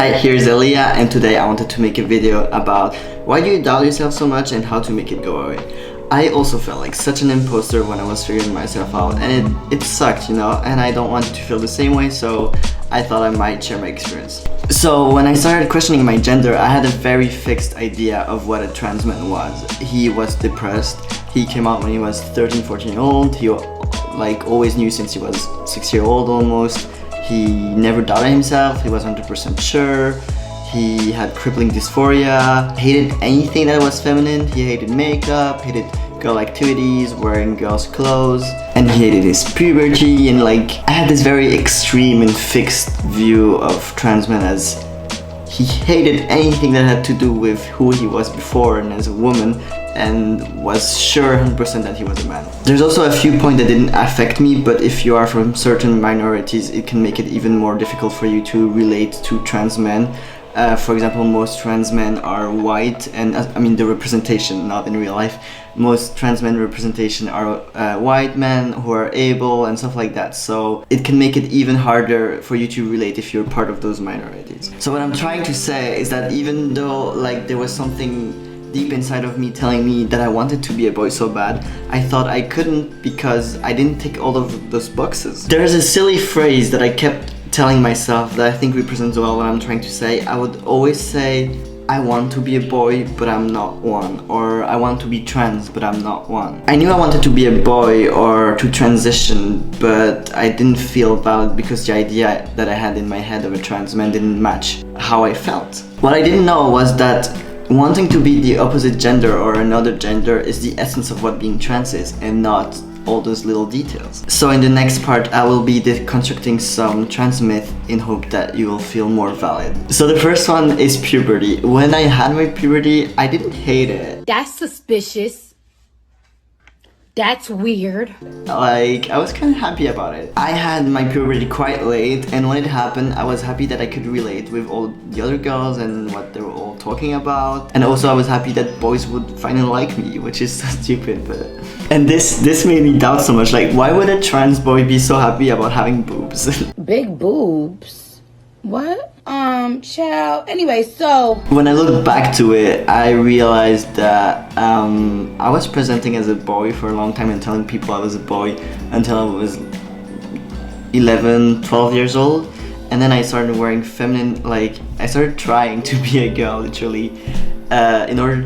Hi, here's Elia, and today I wanted to make a video about why do you doubt yourself so much and how to make it go away. I also felt like such an imposter when I was figuring myself out, and it sucked, you know, and I don't want you to feel the same way, so I thought I might share my experience. So when I started questioning my gender, I had a very fixed idea of what a trans man was. He was depressed. He came out when he was 13, 14 years old. He like always knew since he was 6 years old almost. He never doubted himself. He was 100% sure. He had crippling dysphoria, hated anything that was feminine. He hated makeup, hated girl activities, wearing girls' clothes, and he hated his puberty. And like, I had this very extreme and fixed view of trans men as he hated anything that had to do with who he was before and as a woman, and was sure 100% that he was a man. There's also a few points that didn't affect me, but if you are from certain minorities, it can make it even more difficult for you to relate to trans men. For example, most trans men are white, and I mean the representation, not in real life. Most trans men representation are white men who are able and stuff like that. So it can make it even harder for you to relate if you're part of those minorities. So what I'm trying to say is that even though like there was something deep inside of me telling me that I wanted to be a boy so bad, I thought I couldn't because I didn't tick all of those boxes. There's a silly phrase that I kept telling myself that I think represents well what I'm trying to say. I would always say, I want to be a boy, but I'm not one. Or I want to be trans, but I'm not one. I knew I wanted to be a boy or to transition, but I didn't feel valid because the idea that I had in my head of a trans man didn't match how I felt. What I didn't know was that wanting to be the opposite gender or another gender is the essence of what being trans is, and not all those little details. So in the next part, I will be deconstructing some trans myth in hope that you will feel more valid. So the first one is puberty. When I had my puberty, I didn't hate it. That's suspicious. That's weird. Like, I was kind of happy about it. I had my puberty quite late, and when it happened, I was happy that I could relate with all the other girls and what they were all talking about. And also I was happy that boys would finally like me, which is so stupid, but... And this made me doubt so much, like, why would a trans boy be so happy about having boobs? Big boobs? What? Child. Anyway, so... When I look back to it, I realized that I was presenting as a boy for a long time and telling people I was a boy until I was 11, 12 years old. And then I started wearing feminine, like, I started trying to be a girl, literally, in order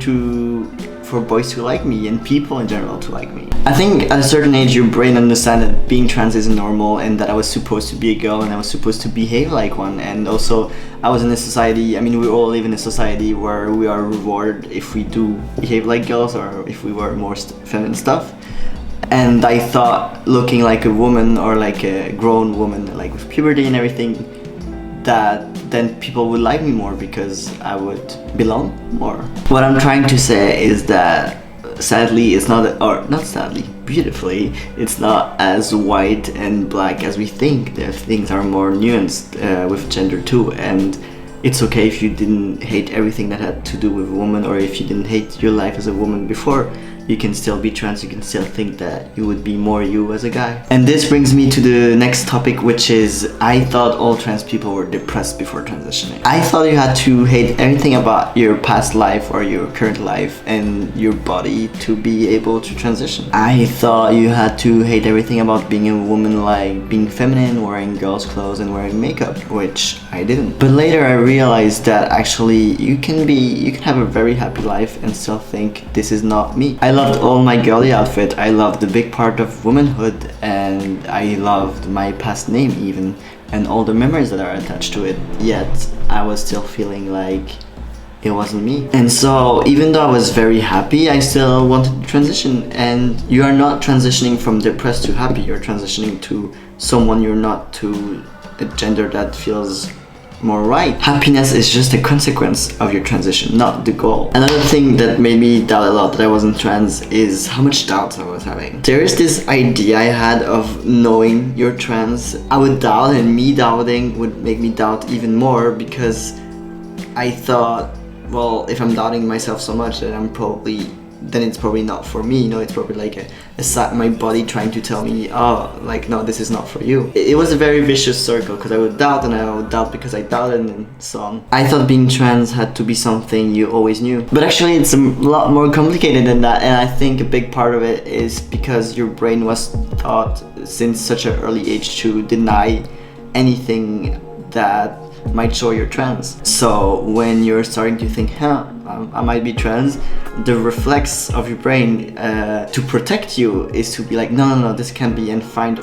for boys to like me and people in general to like me. I think at a certain age your brain understands that being trans is normal and that I was supposed to be a girl and I was supposed to behave like one. And also I was in a society, I mean we all live in a society where we are rewarded if we do behave like girls or if we wear more feminine stuff. And I thought looking like a woman or like a grown woman, like with puberty and everything, that then people would like me more because I would belong more. What I'm trying to say is that sadly it's not, or not sadly, beautifully, it's not as white and black as we think. The things are more nuanced with gender too, and it's okay if you didn't hate everything that had to do with a woman, or if you didn't hate your life as a woman before. You can still be trans, you can still think that you would be more you as a guy. And this brings me to the next topic, which is I thought all trans people were depressed before transitioning. I thought you had to hate everything about your past life or your current life and your body to be able to transition. I thought you had to hate everything about being a woman, like being feminine, wearing girls' clothes and wearing makeup, which I didn't. But later I realized that actually you can have a very happy life and still think this is not me. I loved all my girly outfit, I loved the big part of womanhood, and I loved my past name even, and all the memories that are attached to it, yet I was still feeling like it wasn't me. And so even though I was very happy, I still wanted to transition. And you are not transitioning from depressed to happy, you're transitioning to someone you're not, to a gender that feels more right. Happiness is just a consequence of your transition, not the goal. Another thing that made me doubt a lot that I wasn't trans is how much doubt I was having. There is this idea I had of knowing you're trans. I would doubt, and me doubting would make me doubt even more, because I thought, well, if I'm doubting myself so much, then I'm probably then it's probably not for me, you know. It's probably like my body trying to tell me, oh, like, no, this is not for you. It was a very vicious circle, because I would doubt, and I would doubt because I doubted, and so on. I thought being trans had to be something you always knew, but actually it's a lot more complicated than that. And I think a big part of it is because your brain was taught since such an early age to deny anything that might show you're trans. So when you're starting to think, I might be trans, the reflex of your brain to protect you is to be like, no, this can't be, and find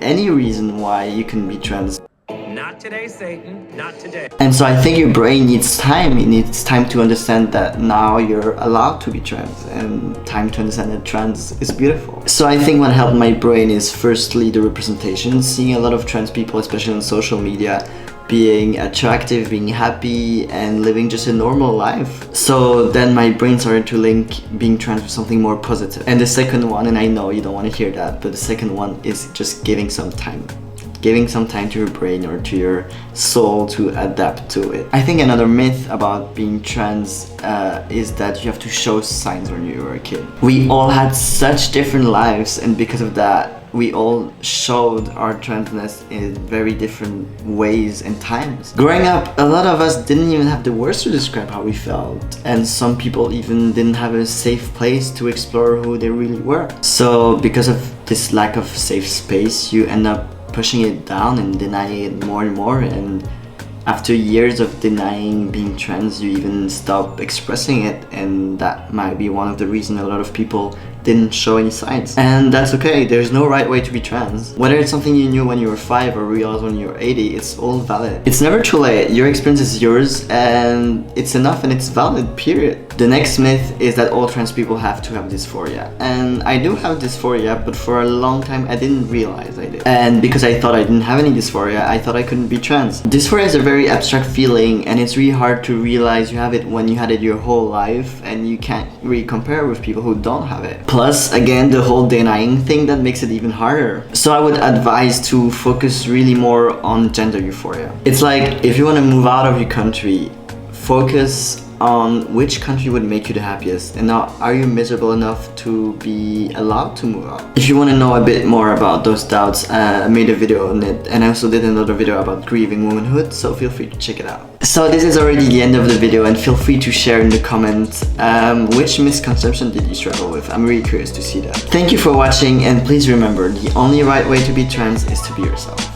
any reason why you can be trans. Not today, Satan, not today. And so I think your brain needs time. It needs time to understand that now you're allowed to be trans, and time to understand that trans is beautiful. So I think what helped my brain is firstly the representation, seeing a lot of trans people, especially on social media, being attractive, being happy, and living just a normal life. So then my brain started to link being trans with something more positive. And the second one, and I know you don't want to hear that, but the second one is just giving some time. Giving some time to your brain or to your soul to adapt to it. I think another myth about being trans is that you have to show signs when you were a kid. We all had such different lives, and because of that, we all showed our transness in very different ways and times. Growing up, a lot of us didn't even have the words to describe how we felt, and some people even didn't have a safe place to explore who they really were. So because of this lack of safe space, you end up pushing it down and denying it more and more, and after years of denying being trans, you even stop expressing it, and that might be one of the reasons a lot of people didn't show any signs. And that's okay, there's no right way to be trans. Whether it's something you knew when you were 5 or realized when you were 80, it's all valid. It's never too late, your experience is yours, and it's enough, and it's valid, period. The next myth is that all trans people have to have dysphoria. And I do have dysphoria, but for a long time I didn't realize I did. And because I thought I didn't have any dysphoria, I thought I couldn't be trans. Dysphoria is a very abstract feeling, and it's really hard to realize you have it when you had it your whole life, and you can't really compare with people who don't have it. Plus, again, the whole denying thing that makes it even harder. So I would advise to focus really more on gender euphoria. It's like, if you want to move out of your country, focus on which country would make you the happiest, and now are you miserable enough to be allowed to move out? If you want to know a bit more about those doubts, I made a video on it, and I also did another video about grieving womanhood, so feel free to check it out. So this is already the end of the video, and feel free to share in the comments which misconception did you struggle with. I'm really curious to see that. Thank you for watching, and please remember, the only right way to be trans is to be yourself.